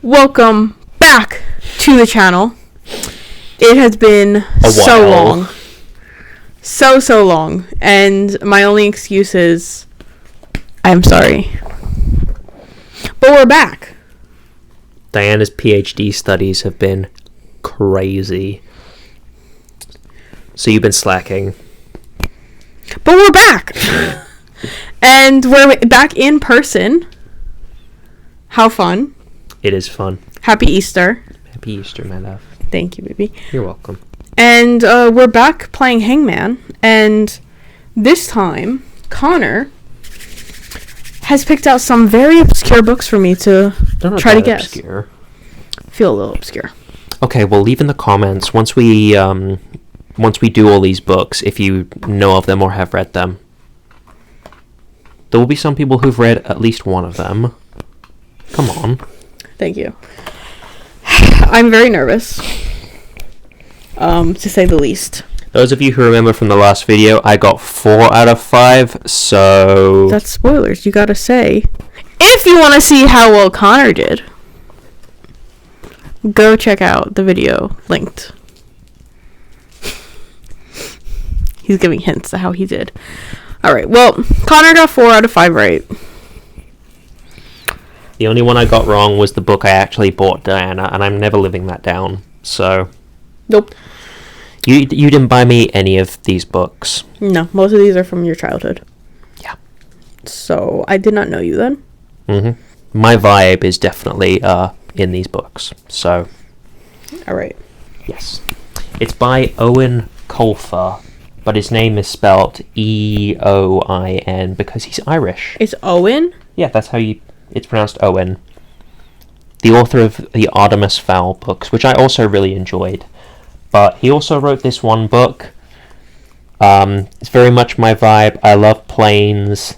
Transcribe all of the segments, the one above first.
Welcome back to the channel. It has been so long. So long. And my only excuse is I'm sorry. But we're back. Diana's PhD studies have been crazy. So you've been slacking. But we're back. And we're back in person. How fun. It is fun. Happy Easter. Happy Easter, my love. Thank you, baby. You're welcome. And we're back playing Hangman. And this time, Connor has picked out some very obscure books for me to try to guess. Obscure. Feel a little obscure. Okay, well, leave in the comments once we do all these books if you know of them or have read them. There will be some people who've read at least one of them. Come on. Thank you. I'm very nervous, to say the least. Those of you who remember from the last video, I got 4 out of 5, so... That's spoilers, you gotta say. If you want to see how well Connor did, go check out the video linked. He's giving hints to how he did. Alright, well, Connor got 4 out of 5 right. The only one I got wrong was the book I actually bought Diana, and I'm never living that down, so... Nope. You didn't buy me any of these books. No, most of these are from your childhood. Yeah. So, I did not know you then. Mm-hmm. My vibe is definitely in these books, so... Alright. Yes. It's by Owen Colfer, but his name is spelled E-O-I-N because he's Irish. It's Owen? Yeah, that's how it's pronounced Owen. The author of the Artemis Fowl books, which I also really enjoyed. But he also wrote this one book. It's very much my vibe. I love planes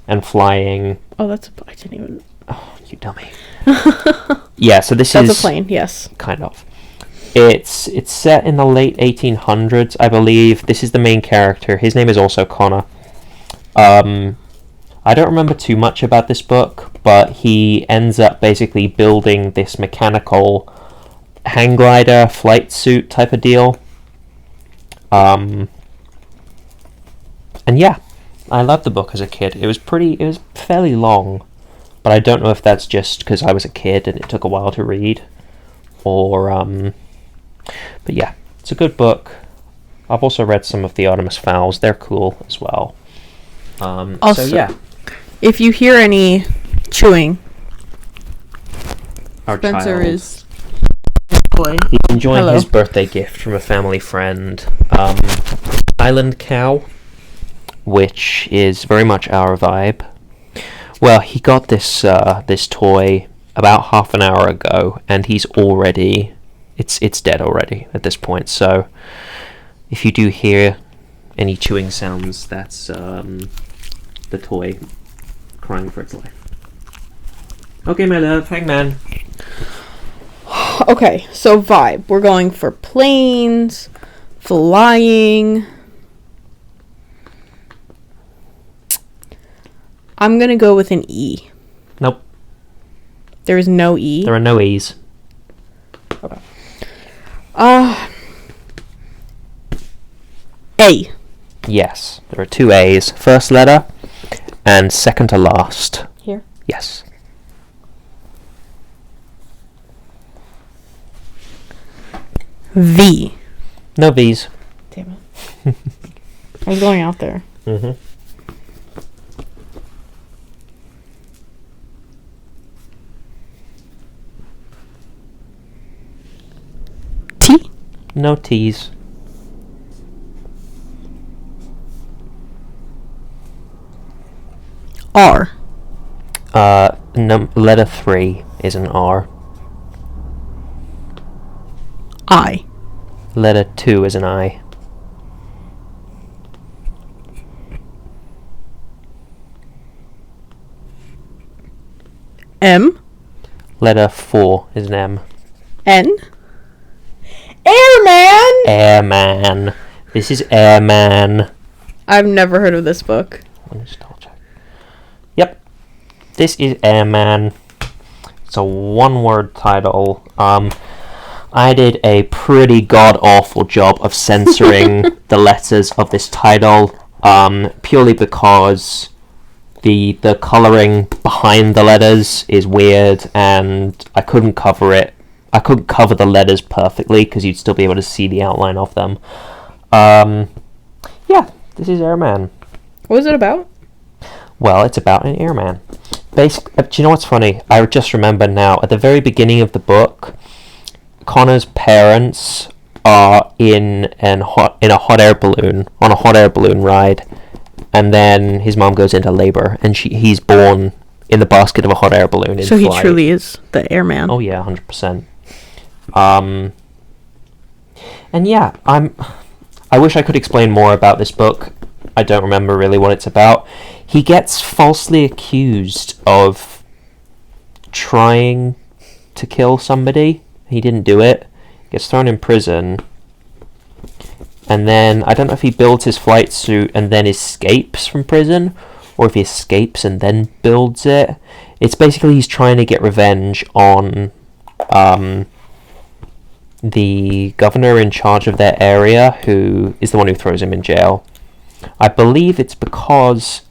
and flying. Oh, I didn't even... Oh, you dummy. Yeah, so that's a plane, yes. Kind of. It's set in the late 1800s, I believe. This is the main character. His name is also Connor. I don't remember too much about this book, but he ends up basically building this mechanical hang glider flight suit type of deal. And yeah, I loved the book as a kid. It was fairly long, but I don't know if that's just because I was a kid and it took a while to read, or but yeah, it's a good book. I've also read some of the Artemis Fowls. They're cool as well. Also, so yeah, if you hear any chewing, our Spencer child is boy. He's enjoying Hello. his birthday gift from a family friend, Island Cow, which is very much our vibe. Well, he got this toy about half an hour ago, and he's already it's dead already at this point. So if you do hear any chewing sounds, that's the toy crying for its life. Okay, my love, Hangman. Okay, so vibe. We're going for planes, flying. I'm gonna go with an E. Nope. There is no E. There are no E's. Okay. A. Yes, there are 2 A's. First letter and second to last. Here? Yes. V. No V's. Damn it. I was going out there. Mm-hmm. T. No T's. R. Letter 3 is an R. I. Letter 2 is an I. M. Letter 4 is an M. N. Airman! Airman. This is Airman. I've never heard of this book. Let me just double check. Yep. This is Airman. It's a one-word title. I did a pretty god-awful job of censoring the letters of this title, purely because the colouring behind the letters is weird, and I couldn't cover it. I couldn't cover the letters perfectly, because you'd still be able to see the outline of them. Yeah, this is Airman. What was it about? Well, it's about an airman. Do you know what's funny? I just remember now, at the very beginning of the book, Connor's parents are in a hot air balloon, on a hot air balloon ride, and then his mom goes into labour, and he's born in the basket of a hot air balloon in So he flight. truly is the airman. Oh yeah, 100%. And yeah, I wish I could explain more about this book. I don't remember really what it's about. He gets falsely accused of trying to kill somebody. He didn't do it. Gets thrown in prison. And then, I don't know if he builds his flight suit and then escapes from prison, or if he escapes and then builds it. It's basically he's trying to get revenge on the governor in charge of their area, who is the one who throws him in jail. I believe it's because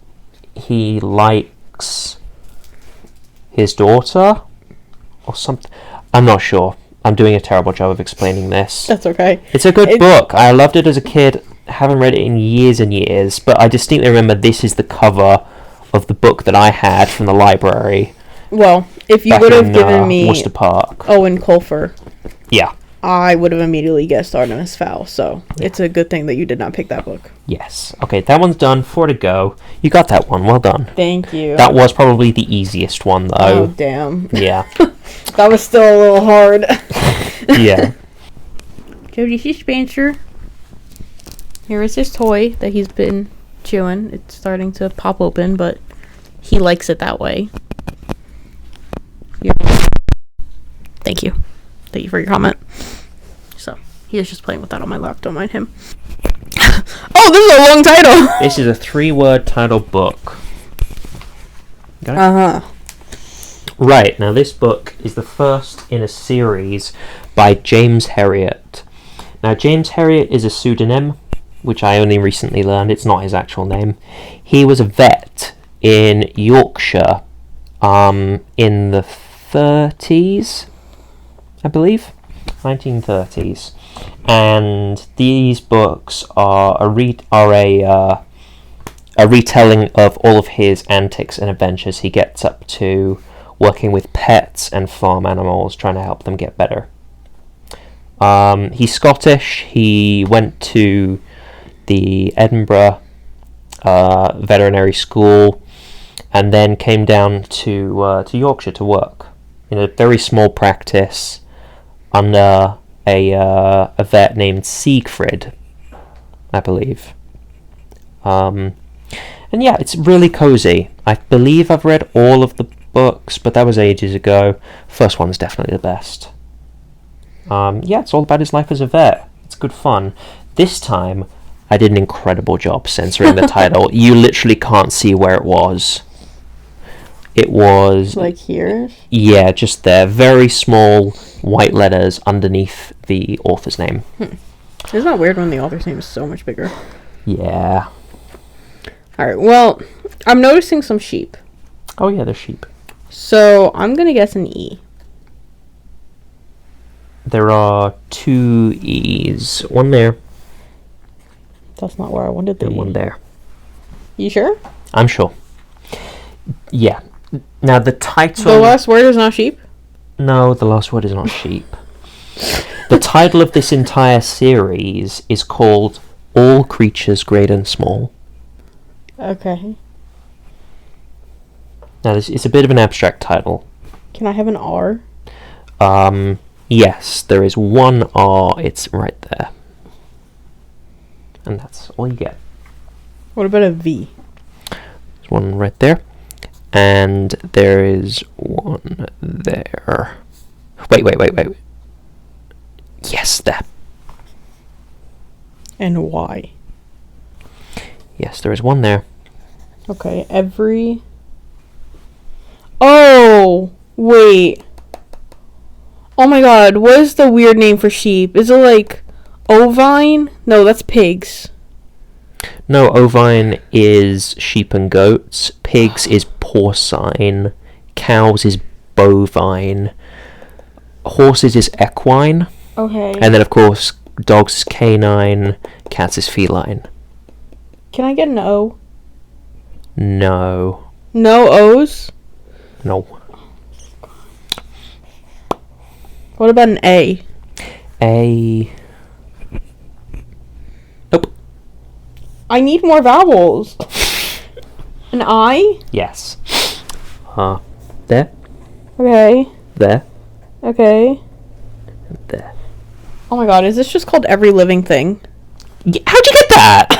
he likes his daughter or something. I'm not sure. I'm doing a terrible job of explaining this. That's okay. It's a good book. I loved it as a kid. Haven't read it in years and years, but I distinctly remember this is the cover of the book that I had from the library. Well, if you would have given me Worcester Park. Owen Colfer, Yeah. I would have immediately guessed Artemis Fowl, so it's a good thing that you did not pick that book. Yes. Okay, that one's done. 4 to go. You got that one. Well done. Thank you. That was probably the easiest one, though. Oh, damn. Yeah. That was still a little hard. Yeah. So this is Spencer. Here is his toy that he's been chewing. It's starting to pop open, but he likes it that way. Yeah. Thank you. Thank you for your comment. So, he is just playing with that on my lap. Don't mind him. Oh, this is a long title! This is a 3-word title book. Got it? Uh-huh. Right, now this book is the first in a series by James Herriot. Now, James Herriot is a pseudonym, which I only recently learned. It's not his actual name. He was a vet in Yorkshire in the 30s, I believe. 1930s. And these books are a retelling of all of his antics and adventures he gets up to working with pets and farm animals, trying to help them get better. He's Scottish. He went to the Edinburgh veterinary school and then came down to Yorkshire to work in a very small practice under a vet named Siegfried, I believe. And yeah, it's really cozy. I believe I've read all of the books, but that was ages ago. First one's definitely the best. Yeah, it's all about his life as a vet. It's good fun. This time, I did an incredible job censoring the title. You literally can't see where it was. It was... Like here? Yeah, just there. Very small white letters underneath the author's name. Isn't that weird when the author's name is so much bigger? Yeah. Alright, well, I'm noticing some sheep. Oh yeah, they're sheep. So, I'm gonna guess an E. There are 2 E's. One there. That's not where I wanted the And E. one there. You sure? I'm sure. Yeah. Now the title... The last word is not sheep? No, the last word is not sheep. The title of this entire series is called All Creatures Great and Small. Okay. Now this is a bit of an abstract title. Can I have an R? Yes, there is one R. It's right there. And that's all you get. What about a V? There's one right there. And there is one there. Wait. Yes, there. And Y. Yes, there is one there. Okay, every... Oh! Wait. Oh my god, what is the weird name for sheep? Is it like ovine? No, that's pigs. No, ovine is sheep and goats. Pigs is porcine. Cows is bovine. Horses is equine. Okay. And then, of course, dogs is canine. Cats is feline. Can I get an O? No. No O's? No. What about an A? A. Nope. I need more vowels. An I? Yes. There. Okay. There. Okay. There. Oh my god, is this just called every living thing? How'd you get that?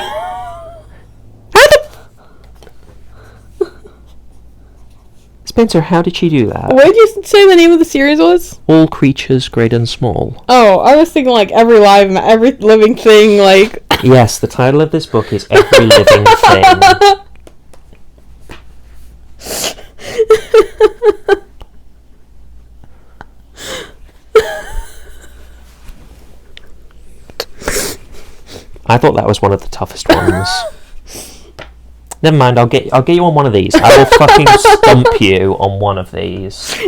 Spencer, how did she do that? What did you say the name of the series was? All creatures, great and small. Oh, I was thinking like every living thing, like... Yes, the title of this book is Every Living Thing. I thought that was one of the toughest ones. Never mind, I'll get you on one of these. I will fucking stump you on one of these.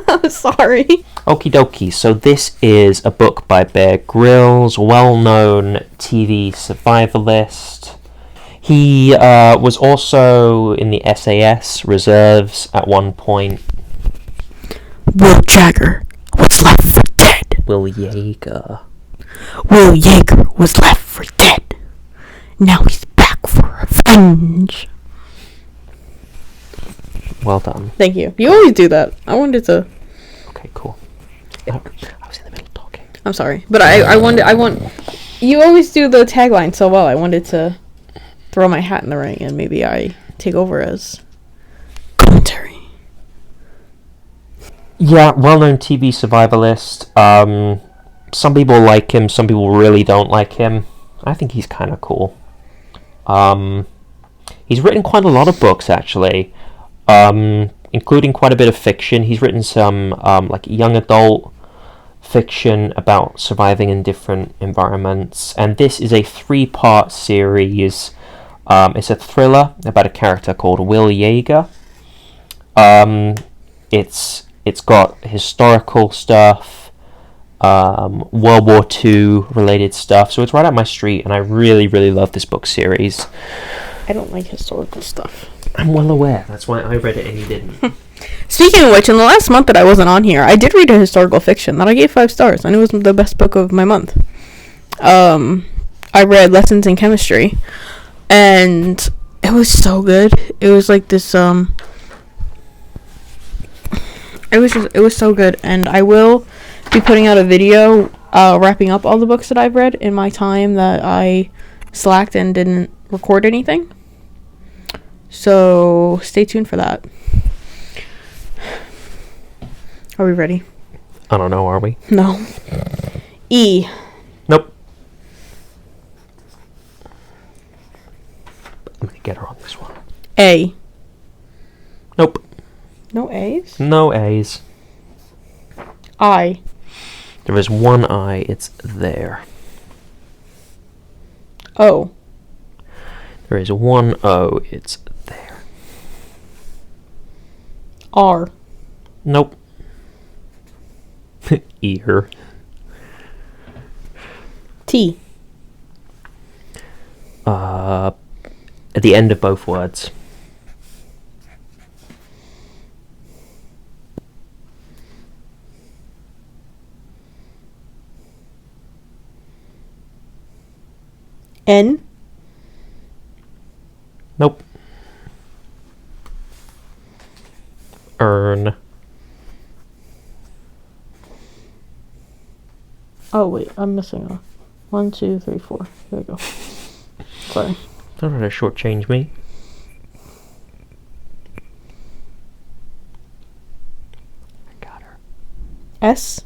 I'm sorry. Okie dokie, so this is a book by Bear Grylls, well-known TV survivalist. He was also in the SAS reserves at one point. Will Jagger was left for dead. Will Yeager. Will Yeager was left for dead. Now he's back for revenge. Well done. Thank you. You always do that. I wanted to... Okay, cool. I was in the middle of talking. I'm sorry. But I want... You always do the tagline so well. I wanted to throw my hat in the ring and maybe I take over as commentary. Yeah, well-known TV survivalist. Some people like him, some people really don't like him. I think he's kind of cool. He's written quite a lot of books, actually, including quite a bit of fiction. He's written some like young adult fiction about surviving in different environments, and this is a 3-part series. It's a thriller about a character called Will Yeager. It's got historical stuff, World War II related stuff, so it's right up my street, and I really, really love this book series. I don't like historical stuff. I'm well aware, that's why I read it and you didn't. Speaking of which, in the last month that I wasn't on here, I did read a historical fiction that I gave 5 stars, and it was the best book of my month. I read Lessons in Chemistry, and it was so good. It was like this, it was so good, and I will be putting out a video wrapping up all the books that I've read in my time that I slacked and didn't record anything. So stay tuned for that. Are we ready? I don't know, are we? No. E. Nope. I'm gonna get her on this one. A. Nope. No A's? No A's. I. There is one I, it's there. O. There is one O, it's there. R. Nope. Ear. T. At the end of both words. N. Nope. Earn. Oh wait, I'm missing a 1, 2, 3, 4. Here we go. Sorry. Don't try to shortchange me. I got her. S.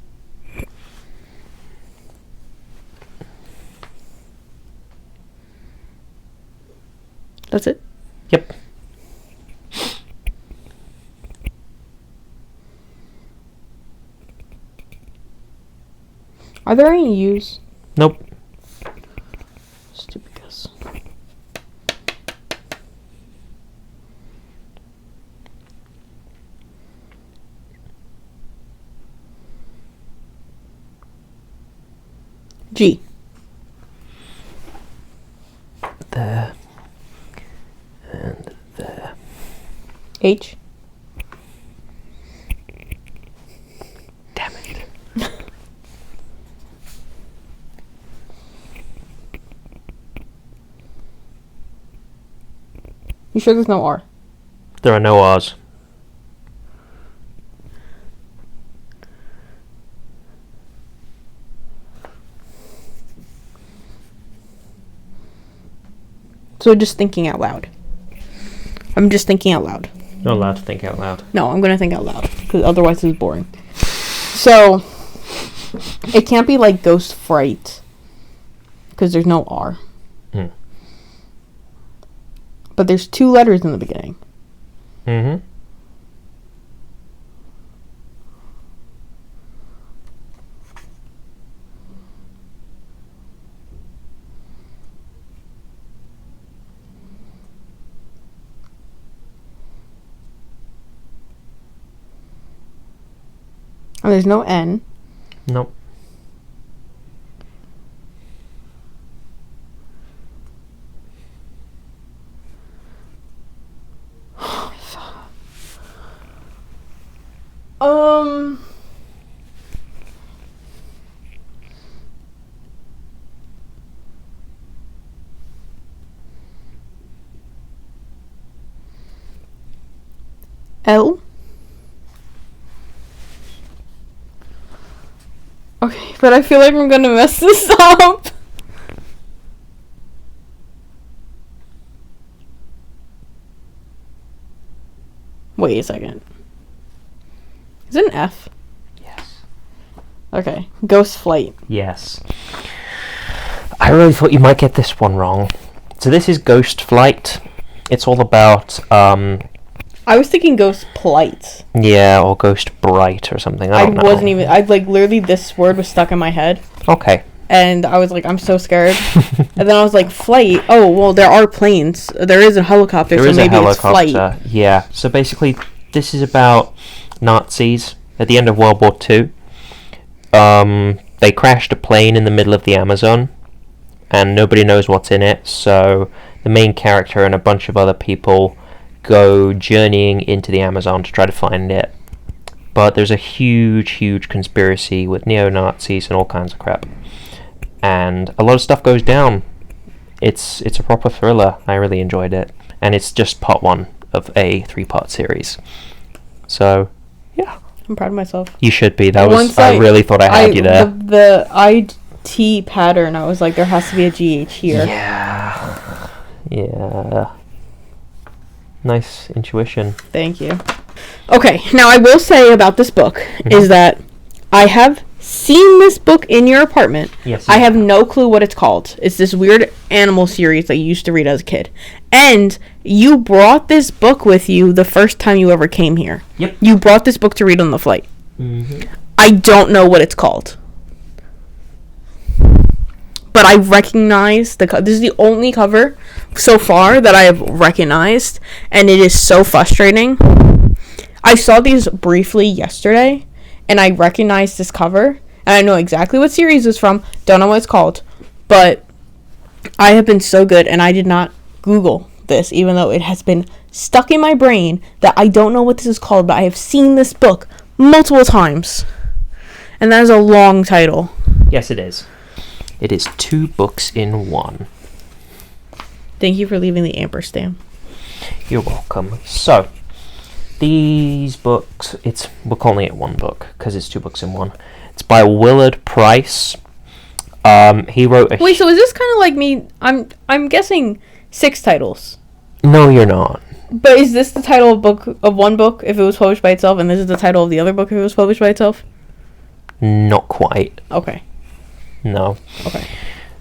That's it? Yep. Are there any U's? Nope. Stupid guess. G. There. And there. H. Damn it. You sure there's no R? There are no R's. So just thinking out loud. I'm just thinking out loud. Not allowed to think out loud. No, I'm gonna think out loud because otherwise it's boring. So it can't be like Ghost Fright because there's no R. Hmm. But there's 2 letters in the beginning. Mm-hmm. And there's no N. Nope. L. Okay, but I feel like I'm gonna mess this up. Wait a second. Is it an F? Yes. Okay. Ghost Flight. Yes. I really thought you might get this one wrong. So this is Ghost Flight. It's all about, I was thinking Ghost Plight. yeah, or Ghost Bright or something. I don't know. wasn't even. I like literally this word was stuck in my head, Okay. and I was like, I'm so scared. And then I was like, flight. Oh well, there are planes. There is a helicopter, There so is maybe a it's flight. helicopter. Yeah. So basically, this is about Nazis at the end of World War II. They crashed a plane in the middle of the Amazon, and nobody knows what's in it. So the main character and a bunch of other people go journeying into the Amazon to try to find it. But there's a huge conspiracy with neo-Nazis and all kinds of crap. And a lot of stuff goes down. It's a proper thriller. I really enjoyed it. And it's just part 1 of a 3-part series. So, yeah. I'm proud of myself. You should be. Once I really thought I had you there. The IT pattern, I was like, there has to be a GH here. Yeah. Nice intuition. Thank you. Okay, now I will say about this book is that I have seen this book in your apartment. Yes. I have no clue what it's called. It's this weird animal series that you used to read as a kid. And you brought this book with you the first time you ever came here. Yep. You brought this book to read on the flight. Mm-hmm. I don't know what it's called. But I recognize this is the only cover so far that I have recognized, and it is so frustrating. I saw these briefly yesterday, and I recognized this cover, and I know exactly what series it's from. Don't know what it's called, but I have been so good, and I did not Google this, even though it has been stuck in my brain that I don't know what this is called, but I have seen this book multiple times, and that is a long title. Yes, it is. It is 2 books in 1. Thank you for leaving the ampersand. You're welcome. So, these books, we're calling it 1 book because it's 2 books in 1. It's by Willard Price. He wrote a... Wait, so is this kind of like me? I'm guessing 6 titles. No, you're not. But is this the title of one book if it was published by itself, and this is the title of the other book if it was published by itself? Not quite. Okay. No. Okay.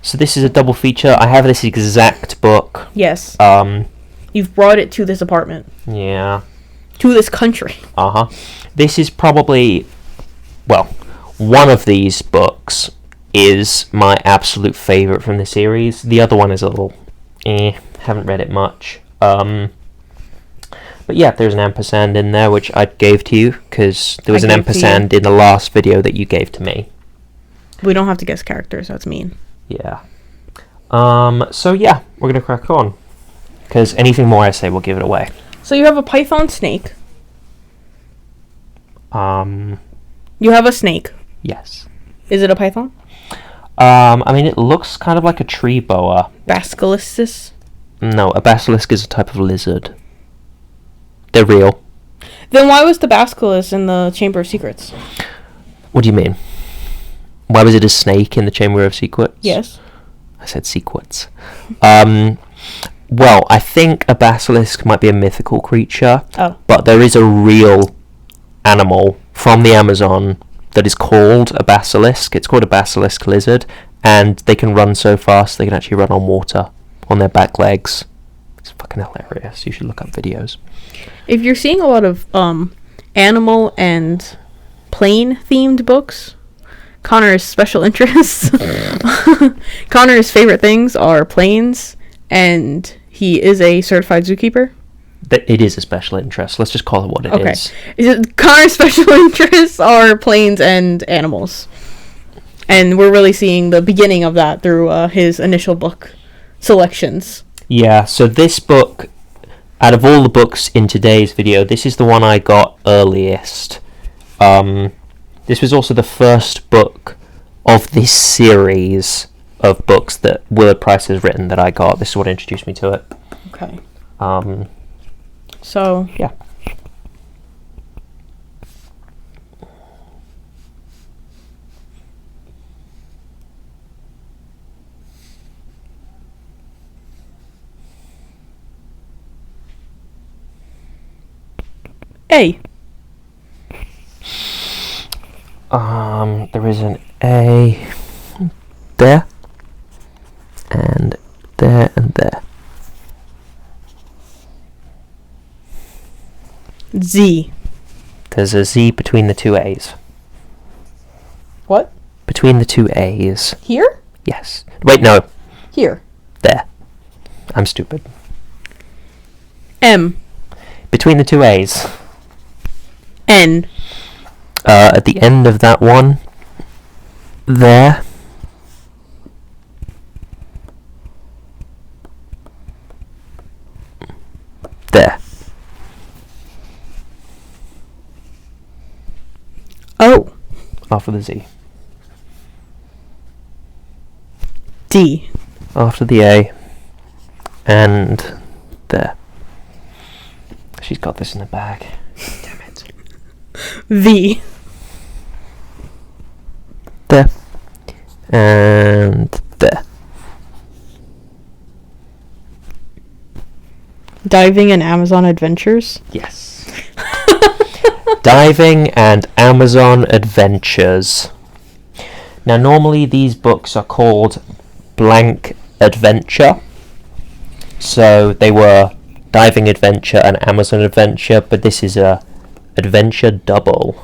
So this is a double feature. I have this exact book. Yes. You've brought it to this apartment. Yeah. To this country. This is probably, well, one of these books is my absolute favourite from the series. The other one is a little haven't read it much. But yeah, there's an ampersand in there, which I gave to you, because there was an ampersand in the last video that you gave to me. We don't have to guess characters, that's mean. Yeah. So yeah, we're going to crack on, because anything more I say will give it away. So you have a python snake. You have a snake. Yes. Is it a python? I mean, it looks kind of like a tree boa. Basiliscus? No, a basilisk is a type of lizard. They're real. Then why was the basilisk in the Chamber of Secrets? What do you mean? Why was it a snake in the Chamber of Secrets? Yes. I said secrets. Well, I think a basilisk might be a mythical creature. Oh. But there is a real animal from the Amazon that is called a basilisk. It's called a basilisk lizard, and they can run so fast they can actually run on water on their back legs. It's fucking hilarious. You should look up videos. If you're seeing a lot of animal and plane themed books, Connor's special interests. Connor's favorite things are planes, and he is a certified zookeeper. It is a special interest. Let's just call it what it is. Connor's special interests are planes and animals. And we're really seeing the beginning of that through his initial book selections. Yeah, so this book, out of all the books in today's video, this is the one I got earliest. This was also the first book of this series of books that Willard Price has written that I got. This is what introduced me to it. Okay. So yeah. A. There is an A there, and there, and there. Z. There's a Z between the two A's. What? Between the two A's. Here? Yes. Wait, no. Here. There. I'm stupid. M. Between the two A's. N. At the end of that one. There. There. O. After the Z. D. After the A. And there. She's got this in the bag. Damn it. V. There. And there. Diving and Amazon Adventures. Yes. Diving and Amazon Adventures. Now, normally these books are called blank adventure. So they were Diving Adventure and Amazon Adventure, but this is a adventure double.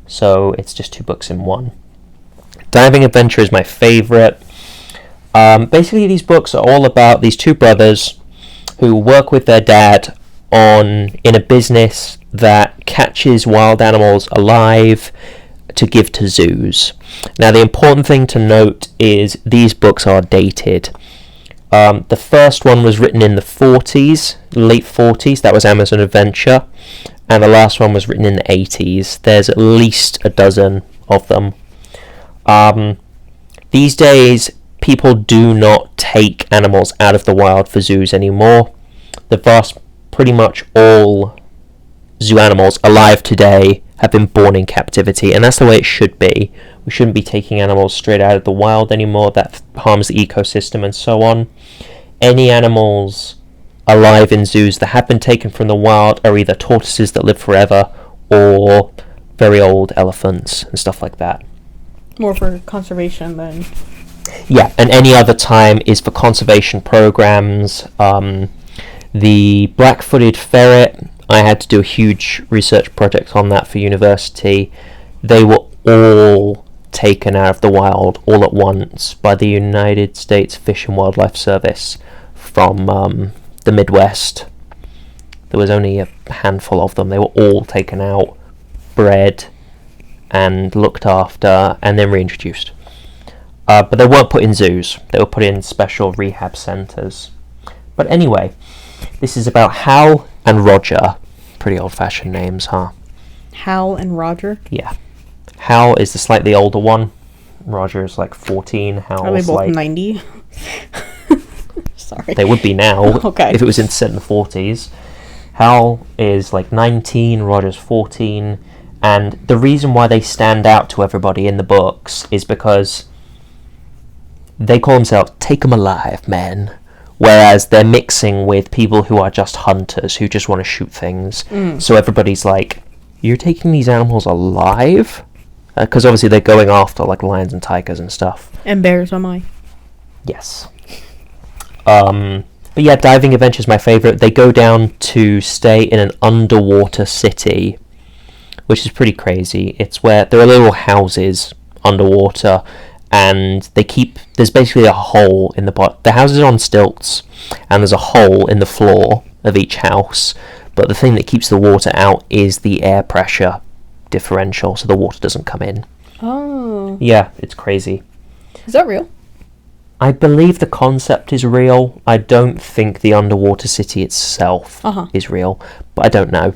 So it's just 2 books in one. Diving Adventure is my favourite. Basically, these books are all about these 2 brothers who work with their dad in a business that catches wild animals alive to give to zoos. Now, the important thing to note is these books are dated. The first one was written in the 40s, late 40s, that was Amazon Adventure, and the last one was written in the 80s. There's at least a dozen of them. These days, people do not take animals out of the wild for zoos anymore. Pretty much all zoo animals alive today have been born in captivity, and that's the way it should be. We shouldn't be taking animals straight out of the wild anymore. That harms the ecosystem and so on. Any animals alive in zoos that have been taken from the wild are either tortoises that live forever or very old elephants and stuff like that. More for conservation than... Yeah, and any other time is for conservation programs. The black-footed ferret, I had to do a huge research project on that for university. They were all taken out of the wild all at once by the United States Fish and Wildlife Service from the Midwest. There was only a handful of them. They were all taken out, bred, and looked after, and then reintroduced. But they weren't put in zoos. They were put in special rehab centres. But anyway, this is about Hal and Roger. Pretty old-fashioned names, huh? Hal and Roger? Yeah. Hal is the slightly older one. Roger is like 14. Hal's Are they both like 90? Sorry. They would be now. Okay. If it was set in the 40s. Hal is like 19, Roger's 14, and the reason why they stand out to everybody in the books is because they call themselves Take 'em Alive men, whereas they're mixing with people who are just hunters, who just want to shoot things. So everybody's like, you're taking these animals alive? Because obviously they're going after like lions and tigers and stuff. And bears, am I? Yes. But yeah, Diving Adventure is my favourite. They go down to stay in an underwater city, which is pretty crazy. It's where there are little houses underwater, and there's basically a hole in the bottom. The houses are on stilts, and there's a hole in the floor of each house, but the thing that keeps the water out is the air pressure differential, so the water doesn't come in. Oh. Yeah, it's crazy. Is that real? I believe the concept is real. I don't think the underwater city itself is real, but I don't know.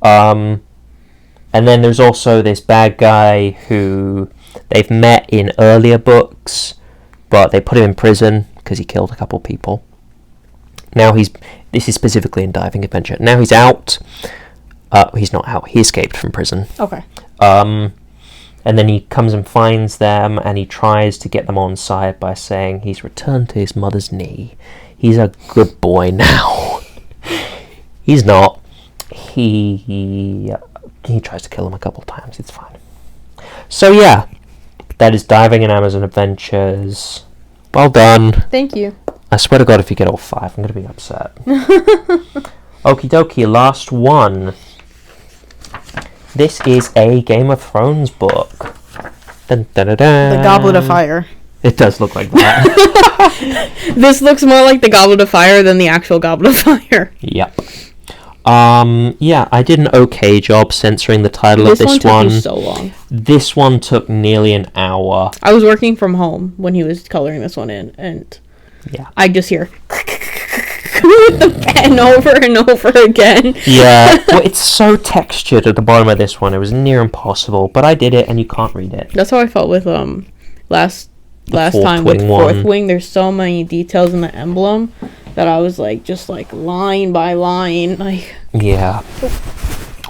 And then there's also this bad guy who they've met in earlier books, but they put him in prison because he killed a couple people. Now this is specifically in Diving Adventure. Now he's out. He's not out. He escaped from prison. Okay. And then he comes and finds them, and he tries to get them on side by saying he's returned to his mother's knee. He's a good boy now. He's not. He tries to kill him a couple times. It's fine. So yeah, that is Diving and Amazon Adventures. Well done. Thank you. I swear to God, if you get all 5, I'm going to be upset. Okie dokie, last one. This is a Game of Thrones book. Dun, dun, dun, dun. The Goblet of Fire. It does look like that. This looks more like the Goblet of Fire than the actual Goblet of Fire. Yep. Yeah, I did an okay job censoring the title of this one. This one took you so long. This one took nearly an hour. I was working from home when he was coloring this one in, and yeah, I just hear with the pen over and over again. Yeah, well, it's so textured at the bottom of this one. It was near impossible, but I did it, and you can't read it. That's how I felt with last time with Fourth Wing. There's so many details in the emblem that I was like, just like line by line, like. Yeah.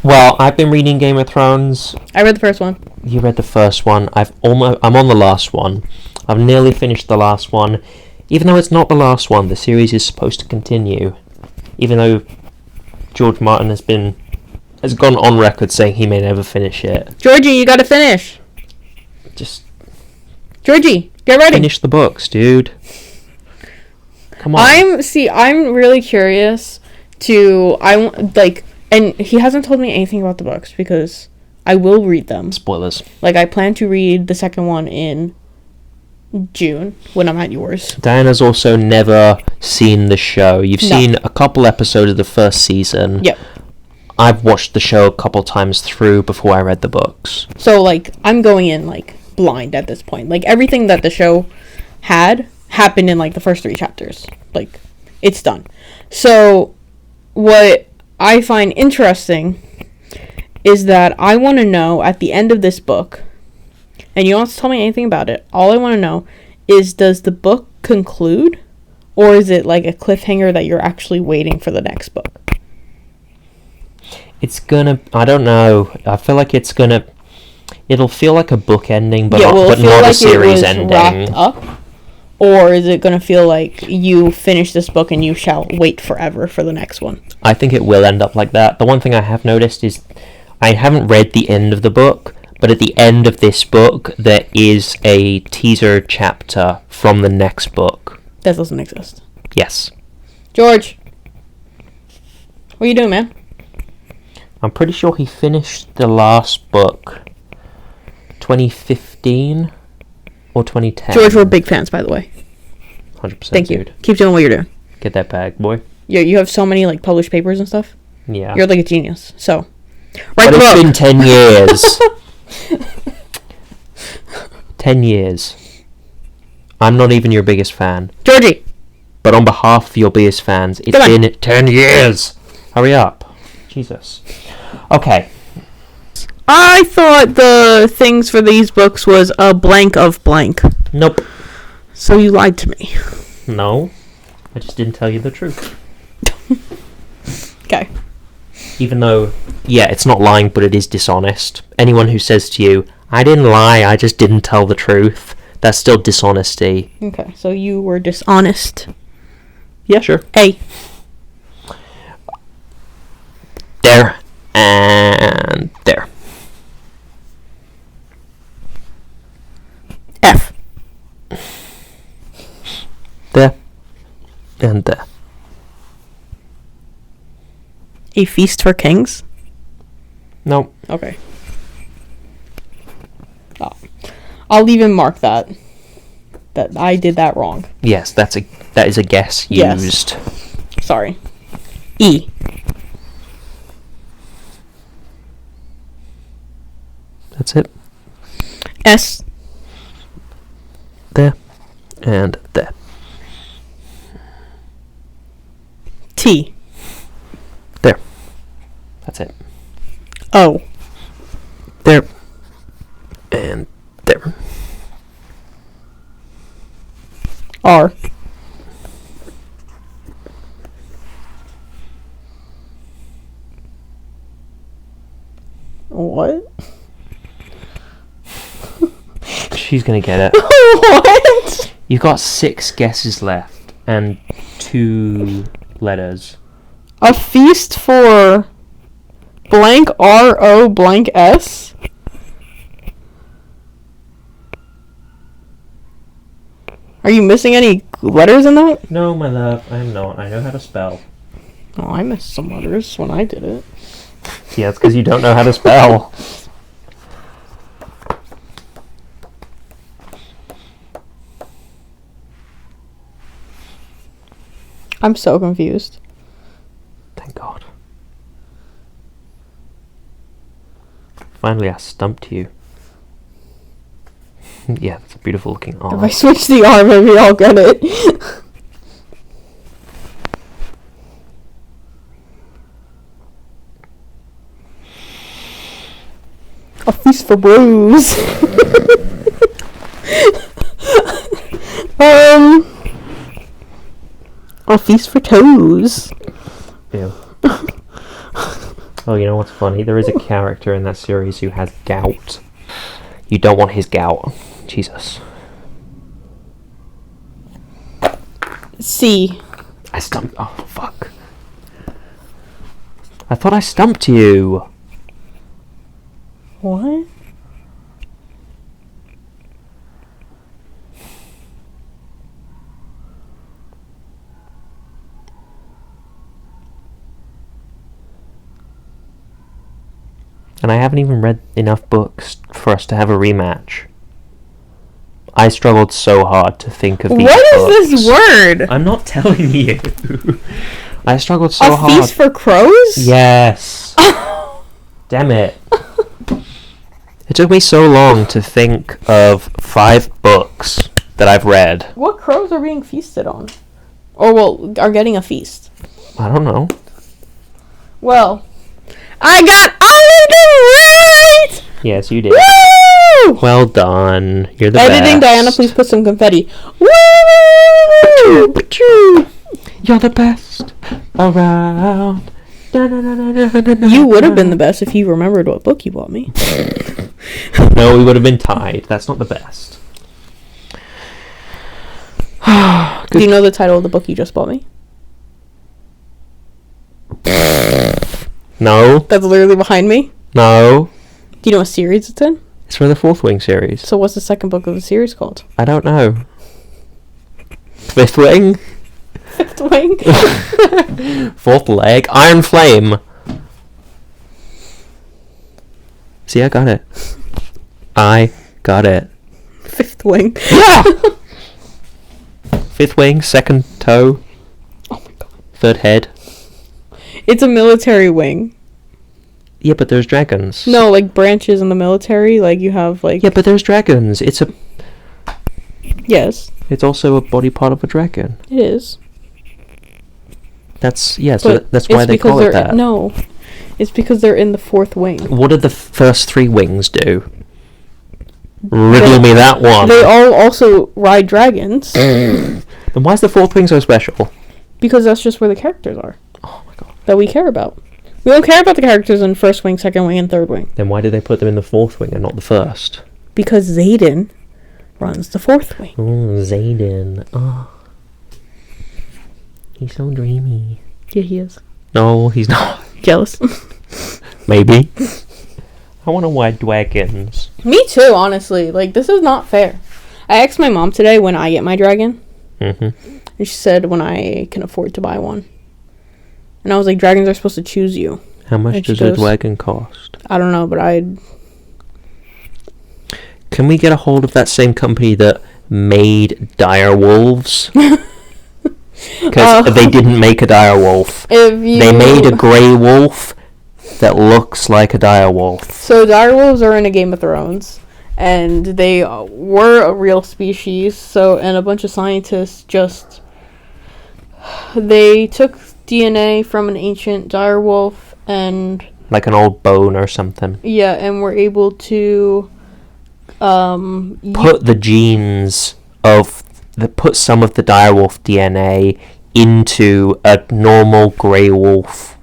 Well, I've been reading Game of Thrones. I read the first one. You read the first one. I'm on the last one. I've nearly finished the last one. Even though it's not the last one, the series is supposed to continue. Even though George Martin has gone on record saying he may never finish it. Georgie, you gotta finish. Just Georgie, get ready. Finish the books, dude. Come on. I'm really curious and he hasn't told me anything about the books because I will read them. Spoilers. Like, I plan to read the second one in June when I'm at yours. Diana's also never seen the show. You've seen a couple episodes of the first season. Yep. I've watched the show a couple times through before I read the books. So, like, I'm going in, like, blind at this point. Like, everything that the show had happened in, like, the first 3 chapters. Like, it's done. So, what I find interesting is that I want to know at the end of this book, and you don't have to tell me anything about it, all I want to know is, does the book conclude, or is it like a cliffhanger that you're actually waiting for the next book? I don't know, I feel like it'll feel like a book ending, but not like a series ending. Wrapped up? Or is it going to feel like you finish this book and you shall wait forever for the next one? I think it will end up like that. The one thing I have noticed is I haven't read the end of the book, but at the end of this book, there is a teaser chapter from the next book. That doesn't exist. Yes. George! What are you doing, man? I'm pretty sure he finished the last book 2015 or 2010. George, we're big fans, by the way. 100%. Thank you. Dude. Keep doing what you're doing. Get that bag, boy. Yeah, you have so many like published papers and stuff. Yeah. You're like a genius. So, but it's been 10 years. 10 years. I'm not even your biggest fan. Georgie! But on behalf of your biggest fans, it's been 10 years. Hurry up. Jesus. Okay. I thought the things for these books was a blank of blank. Nope. So you lied to me. No. I just didn't tell you the truth. Okay. Even though, yeah, it's not lying, but it is dishonest. Anyone who says to you, I didn't lie, I just didn't tell the truth, that's still dishonesty. Okay, so you were dishonest. Yeah, sure. A. There. And there. F. There. And there. A feast for kings? No. Okay. Oh. I'll even mark that I did that wrong. Yes, that is a guess used. Yes. Sorry. E. That's it. S. There. And there. T. There. That's it. O. There. And there. R. What? She's gonna get it. What? You've got 6 guesses left and 2 letters. A feast for blank R-O blank S? Are you missing any letters in that? No, my love, I am not. I know how to spell. Oh, I missed some letters when I did it. Yeah, it's because you don't know how to spell. I'm so confused. Thank God. Finally, I stumped you. Yeah, that's a beautiful looking If arm. I switch the R, maybe I'll get it. A feast for bros. A feast for toes. Ew. Oh, you know what's funny? There is a character in that series who has gout. You don't want his gout. Jesus. C. I stumped. Oh, fuck. I thought I stumped you. What? And I haven't even read enough books for us to have a rematch. I struggled so hard to think of these What books. is this word? I'm not telling you. I struggled so hard. A feast for crows? Yes. Damn it. It took me so long to think of 5 books that I've read. What crows are being feasted on? Or, well, are getting a feast? I don't know. Well, I got all of them right! Yes, you did. Woo! Well done. You're the Editing, best. Diana, please put some confetti. Woo! You're the best around. You would have been the best if you remembered what book you bought me. No, we would have been tied. That's not the best. Do you know the title of the book you just bought me? No. That's literally behind me. No. Do you know what series it's in? It's for the 4th Wing series. So what's the second book of the series called? I don't know. 5th Wing? 5th Wing? 4th Leg? Iron Flame. See, I got it. I got it. Fifth wing. Yeah! Fifth wing, second toe. Oh my god. Third head. It's a military wing. Yeah, but there's dragons. No, like branches in the military. Like you have like. Yeah, but there's dragons. Yes. It's also a body part of a dragon. It is. That's why they call it that. No, it's because they're in the fourth wing. What did the first three wings do? Riddle me that one. They all also ride dragons. Then why is the fourth wing so special? Because that's just where the characters are. Oh my god. That we care about. We don't care about the characters in first wing, second wing, and third wing. Then why did they put them in the fourth wing and not the first? Because Zayden runs the fourth wing. Oh, Zayden. Oh. He's so dreamy. Yeah, he is. No, he's not. Jealous. Maybe. I want to ride dragons. Me too, honestly. Like, this is not fair. I asked my mom today when I get my dragon. Mm-hmm. And she said when I can afford to buy one. And I was like, dragons are supposed to choose you. How much does a dragon cost? I don't know, but I'd... Can we get a hold of that same company that made dire wolves? Because they didn't make a dire wolf. They made a grey wolf that looks like a dire wolf. So dire wolves are in a Game of Thrones. And they were a real species. And a bunch of scientists just... They took DNA from an ancient dire wolf and... Like an old bone or something. Yeah, and were able to... put the genes of... Put some of the dire wolf DNA into a normal grey wolf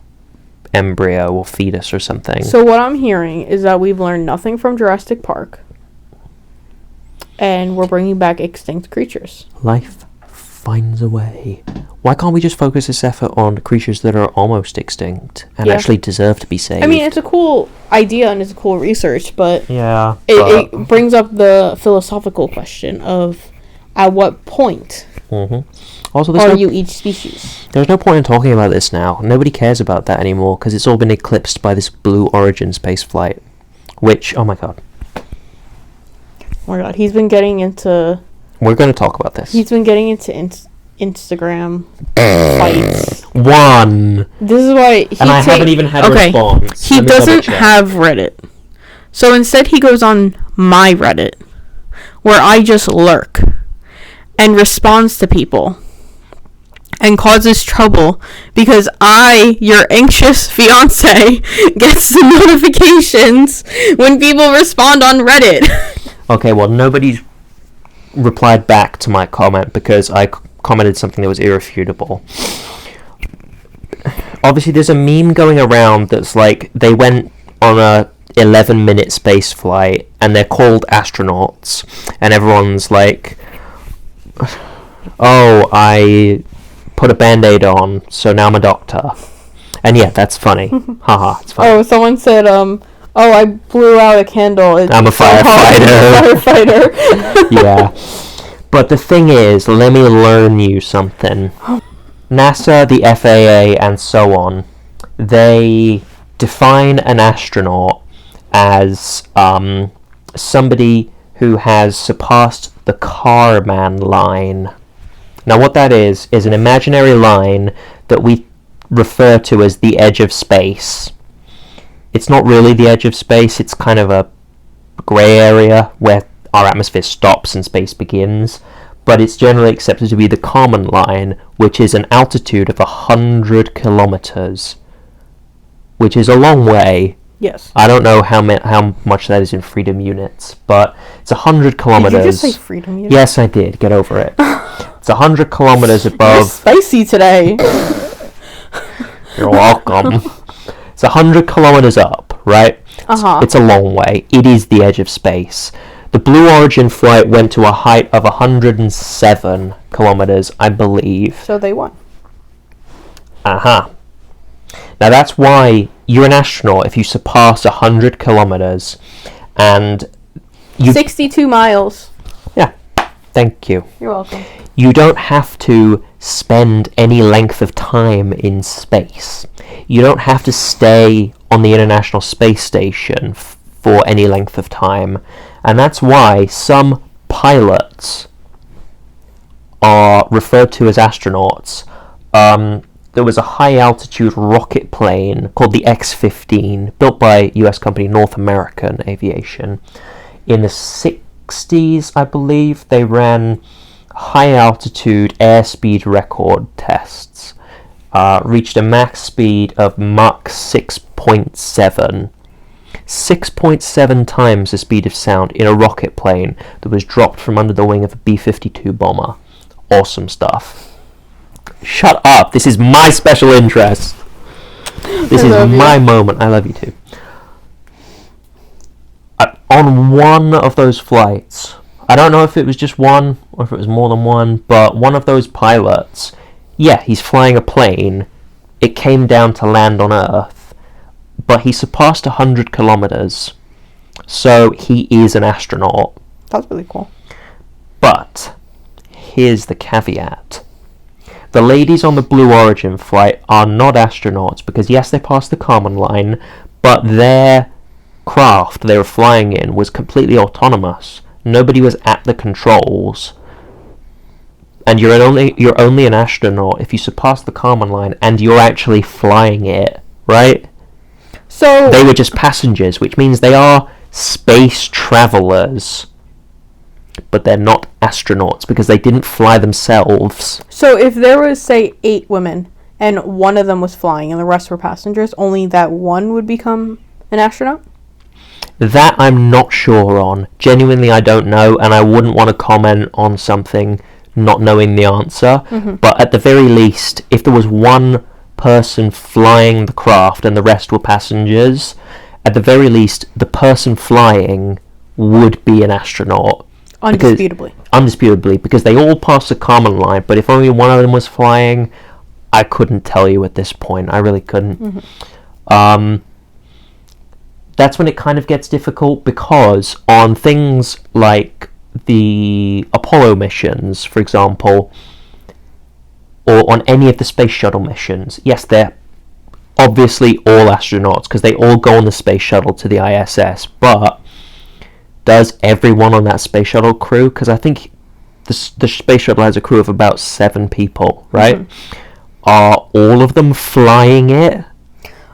embryo or fetus or something. So what I'm hearing is that we've learned nothing from Jurassic Park. And we're bringing back extinct creatures. Life finds a way. Why can't we just focus this effort on creatures that are almost extinct and actually deserve to be saved? I mean, it's a cool idea and it's a cool research, but yeah, it brings up the philosophical question of at what point also, are you each species? There's no point in talking about this now. Nobody cares about that anymore because it's all been eclipsed by this Blue Origin space flight. Which, oh my god. Oh my god, he's been getting into... We're going to talk about this. He's been getting into Instagram fights. One. This is why I haven't even had a response. He doesn't have Reddit. So instead he goes on my Reddit, where I just lurk and responds to people and causes trouble because your anxious fiance, gets the notifications when people respond on Reddit. Okay, well, nobody's replied back to my comment because I commented something that was irrefutable. Obviously, there's a meme going around that's like they went on a 11-minute space flight and they're called astronauts, and everyone's like, "Oh, I put a band-aid on, so now I'm a doctor." And yeah, that's funny. Haha, it's funny. Oh, someone said, I blew out a candle. I'm a firefighter. Yeah. But the thing is, let me learn you something. NASA, the FAA, and so on, they define an astronaut as somebody who has surpassed the Kármán line. Now what that is an imaginary line that we refer to as the edge of space. It's not really the edge of space, it's kind of a grey area where our atmosphere stops and space begins, but it's generally accepted to be the Kármán line, which is an altitude of 100 kilometers, which is a long way. Yes. I don't know how much that is in freedom units, but it's 100 kilometers. Did you just say freedom units? Yes, I did. Get over it. It's 100 kilometers above... You're spicy today. You're welcome. It's 100 kilometers up, right? It's a long way. It is the edge of space. The Blue Origin flight went to a height of 107 kilometers, I believe. So they won. Now that's why you're an astronaut if you surpass 100 kilometers and 62 miles. Yeah, thank you. You're welcome. You don't have to spend any length of time in space. You don't have to stay on the International Space Station for any length of time. And that's why some pilots are referred to as astronauts. There was a high-altitude rocket plane called the X-15, built by US company North American Aviation. In the 60s, I believe, they ran high-altitude airspeed record tests. Reached a max speed of Mach 6.7. 6.7 times the speed of sound in a rocket plane that was dropped from under the wing of a B-52 bomber. Awesome stuff. Shut up! This is my special interest. This is my moment. I love you too. On one of those flights, I don't know if it was just one or if it was more than one, but one of those pilots, yeah, he's flying a plane. It came down to land on Earth, but he surpassed 100 kilometers, so he is an astronaut. That's really cool. But here's the caveat. The ladies on the Blue Origin flight are not astronauts because, yes, they passed the Kármán line, but their craft they were flying in was completely autonomous. Nobody was at the controls. And you're only an astronaut if you surpass the Kármán line and you're actually flying it, right? So they were just passengers, which means they are space travelers. But they're not astronauts because they didn't fly themselves. So if there was, say, 8 women and one of them was flying and the rest were passengers, only that one would become an astronaut? That I'm not sure on. Genuinely, I don't know, and I wouldn't want to comment on something not knowing the answer. Mm-hmm. But at the very least, if there was one person flying the craft and the rest were passengers, at the very least, the person flying would be an astronaut. Undisputably, because they all passed the Kármán line, but if only one of them was flying, I couldn't tell you at this point. I really couldn't. Mm-hmm. That's when it kind of gets difficult, because on things like the Apollo missions, for example, or on any of the space shuttle missions, yes, they're obviously all astronauts, because they all go on the space shuttle to the ISS, but does everyone on that space shuttle crew, because I think the space shuttle has a crew of about 7 people, right? Mm-hmm. Are all of them flying it?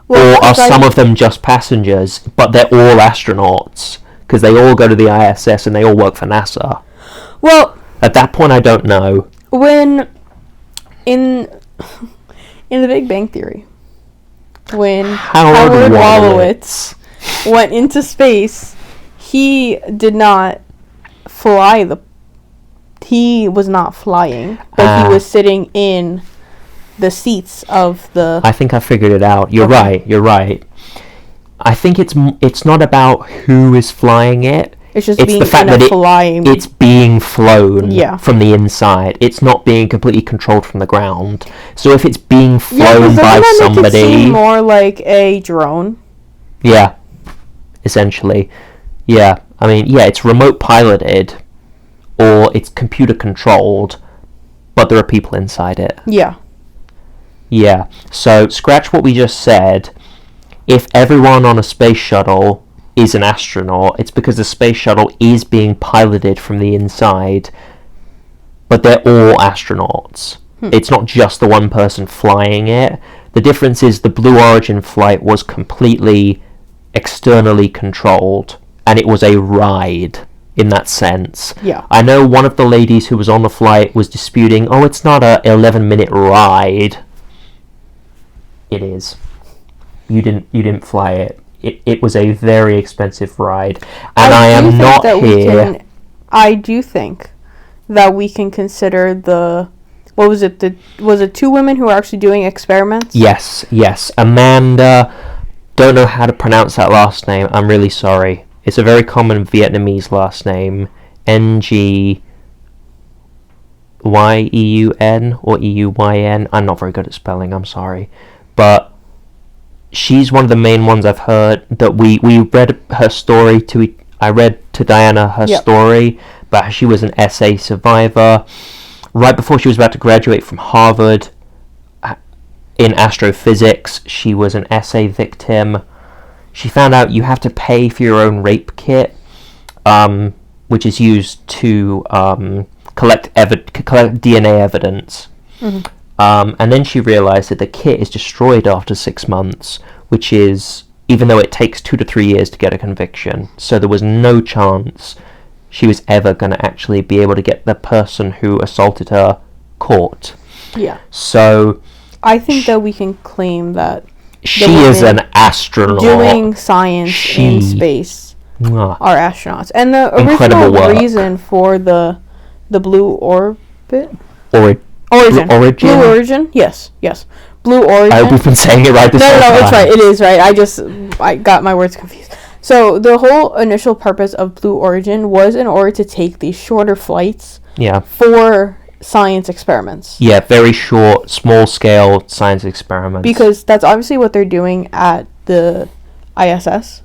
Well, or are some of them just passengers, but they're all astronauts? Because they all go to the ISS and they all work for NASA. Well, at that point, I don't know. When, in the Big Bang Theory, when Howard Wolowitz went into space, he did not fly he was not flying, but he was sitting in the seats of the... I think I figured it out. You're right. I think it's not about who is flying it. It's just the fact that it's being flown from the inside. It's not being completely controlled from the ground. So if it's being flown by somebody... Make it seem more like a drone. Yeah, essentially. Yeah, I mean, yeah, it's remote piloted, or it's computer controlled, but there are people inside it. Yeah. Yeah, so scratch what we just said. If everyone on a space shuttle is an astronaut, it's because the space shuttle is being piloted from the inside, but they're all astronauts. It's not just the one person flying it. The difference is the Blue Origin flight was completely externally controlled, and it was a ride in that sense. Yeah. I know one of the ladies who was on the flight was disputing, it's not a 11-minute ride. It is. You didn't fly it. It was a very expensive ride. And I am not here. I do think that we can consider was it 2 women who are actually doing experiments? Yes. Amanda, don't know how to pronounce that last name. I'm really sorry. It's a very common Vietnamese last name. Nguyen or Euyên. I'm not very good at spelling, I'm sorry. But she's one of the main ones I've heard that we read her story to... I read to Diana her story about how she was an SA survivor. Right before she was about to graduate from Harvard in astrophysics, she was an SA victim. She found out you have to pay for your own rape kit. which is used to collect DNA evidence. Mhm. And then she realised that the kit is destroyed after 6 months, which is, even though it takes 2 to 3 years to get a conviction, so there was no chance she was ever going to actually be able to get the person who assaulted her caught. Yeah. So I think that we can claim that she is an astronaut. Doing science in space are astronauts. And the original reason for the Blue Orbit? Origin. Blue Origin? Yes. Blue Origin. I hope we've been saying it right this whole time. No, it's right. It is right. I got my words confused. So the whole initial purpose of Blue Origin was in order to take these shorter flights for science experiments. Yeah, very short, small-scale science experiments. Because that's obviously what they're doing at the ISS.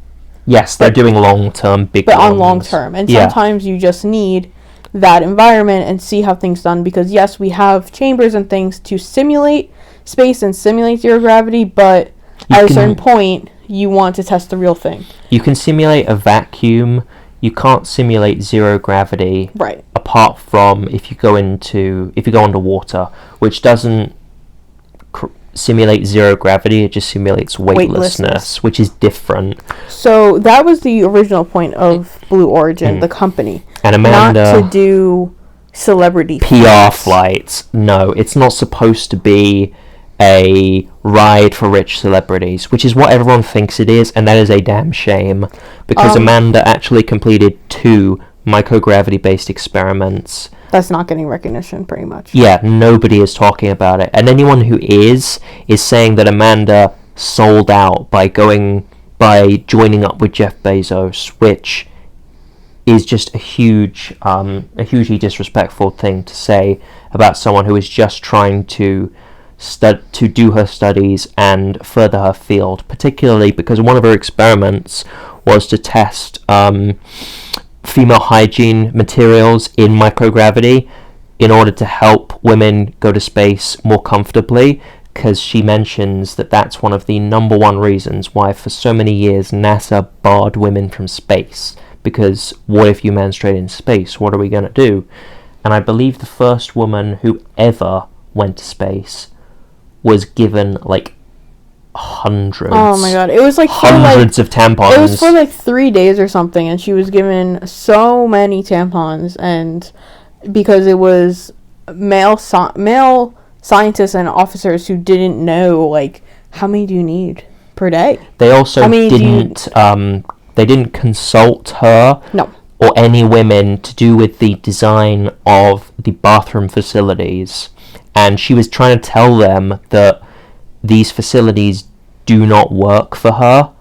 Yes, they're doing long-term, big ones. But on long-term. And sometimes you just need that environment and see how things done. Because, yes, we have chambers and things to simulate space and simulate zero gravity, but at a certain point, you want to test the real thing. You can simulate a vacuum. You can't simulate zero gravity. Right. Apart from if you go underwater, which doesn't simulate zero gravity, it just simulates weightlessness, which is different. So that was the original point of Blue Origin, the company. And Amanda, not to do celebrity PR flights. No, it's not supposed to be a ride for rich celebrities, which is what everyone thinks it is, and that is a damn shame, because Amanda actually completed 2 microgravity-based experiments. That's not getting recognition, pretty much. Yeah, nobody is talking about it, and anyone who is saying that Amanda sold out by joining up with Jeff Bezos, which is just a hugely disrespectful thing to say about someone who is just trying to do her studies and further her field, particularly because one of her experiments was to test female hygiene materials in microgravity in order to help women go to space more comfortably, because she mentions that that's one of the number one reasons why for so many years NASA barred women from space, because what if you menstruate in space? What are we going to do? And I believe the first woman who ever went to space was given like hundreds. Oh my god, it was like hundreds of tampons. It was for like 3 days or something, and she was given so many tampons, and because it was male scientists and officers who didn't know like how many do you need per day. They also didn't consult her. No. Or any women to do with the design of the bathroom facilities. And she was trying to tell them that these facilities do not work for her,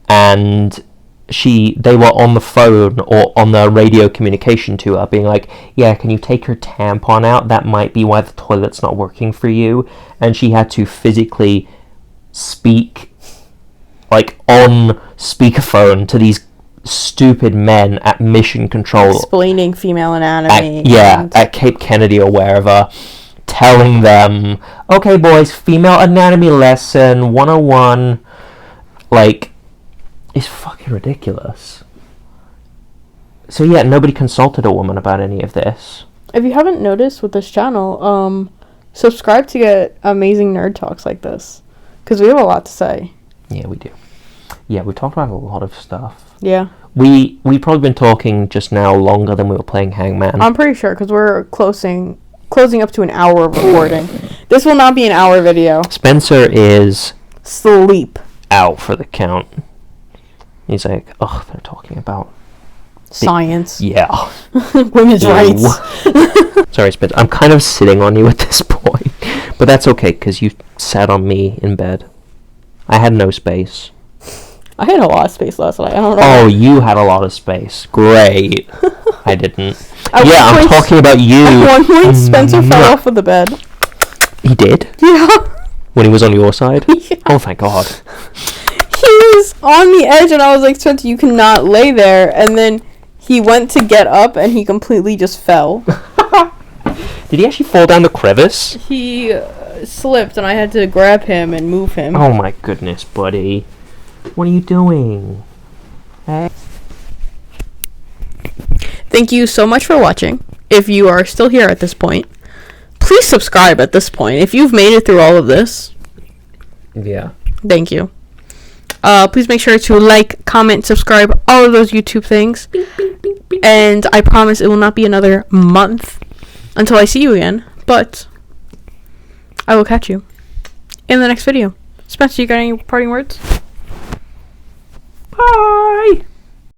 and they were on the phone or on the radio communication to her being like, yeah, can you take your tampon out? That might be why the toilet's not working for you. And she had to physically speak like on speakerphone to these stupid men at mission control, explaining female anatomy at Cape Kennedy or wherever, telling them, okay boys, female anatomy lesson 101. Like, it's fucking ridiculous. So yeah, nobody consulted a woman about any of this. If you haven't noticed with this channel, subscribe to get amazing nerd talks like this, because we have a lot to say. Yeah, we do. Yeah, we talked about a lot of stuff. Yeah. We've probably been talking just now longer than we were playing Hangman. I'm pretty sure, because we're closing up to an hour of recording. This will not be an hour video. Spencer is sleep out for the count. He's like, oh, they're talking about science. Yeah. Women's rights. Sorry, Spencer. I'm kind of sitting on you at this point. But that's okay, because you sat on me in bed. I had no space. I had a lot of space last night. I don't know. Oh, you had a lot of space. Great. I didn't. I'm talking about you. At one point, Spencer fell off of the bed. He did? Yeah. When he was on your side? Yeah. Oh, thank God. He was on the edge, and I was like, Spencer, you cannot lay there. And then he went to get up, and he completely just fell. Did he actually fall down the crevice? He slipped, and I had to grab him and move him. Oh, my goodness, buddy. What are you doing? Hey. Thank you so much for watching. If you are still here at this point, please subscribe at this point. If you've made it through all of this, Yeah. thank you. Please make sure to like, comment, subscribe, all of those YouTube things. And I promise it will not be another month until I see you again. But I will catch you in the next video. Spencer, you got any parting words?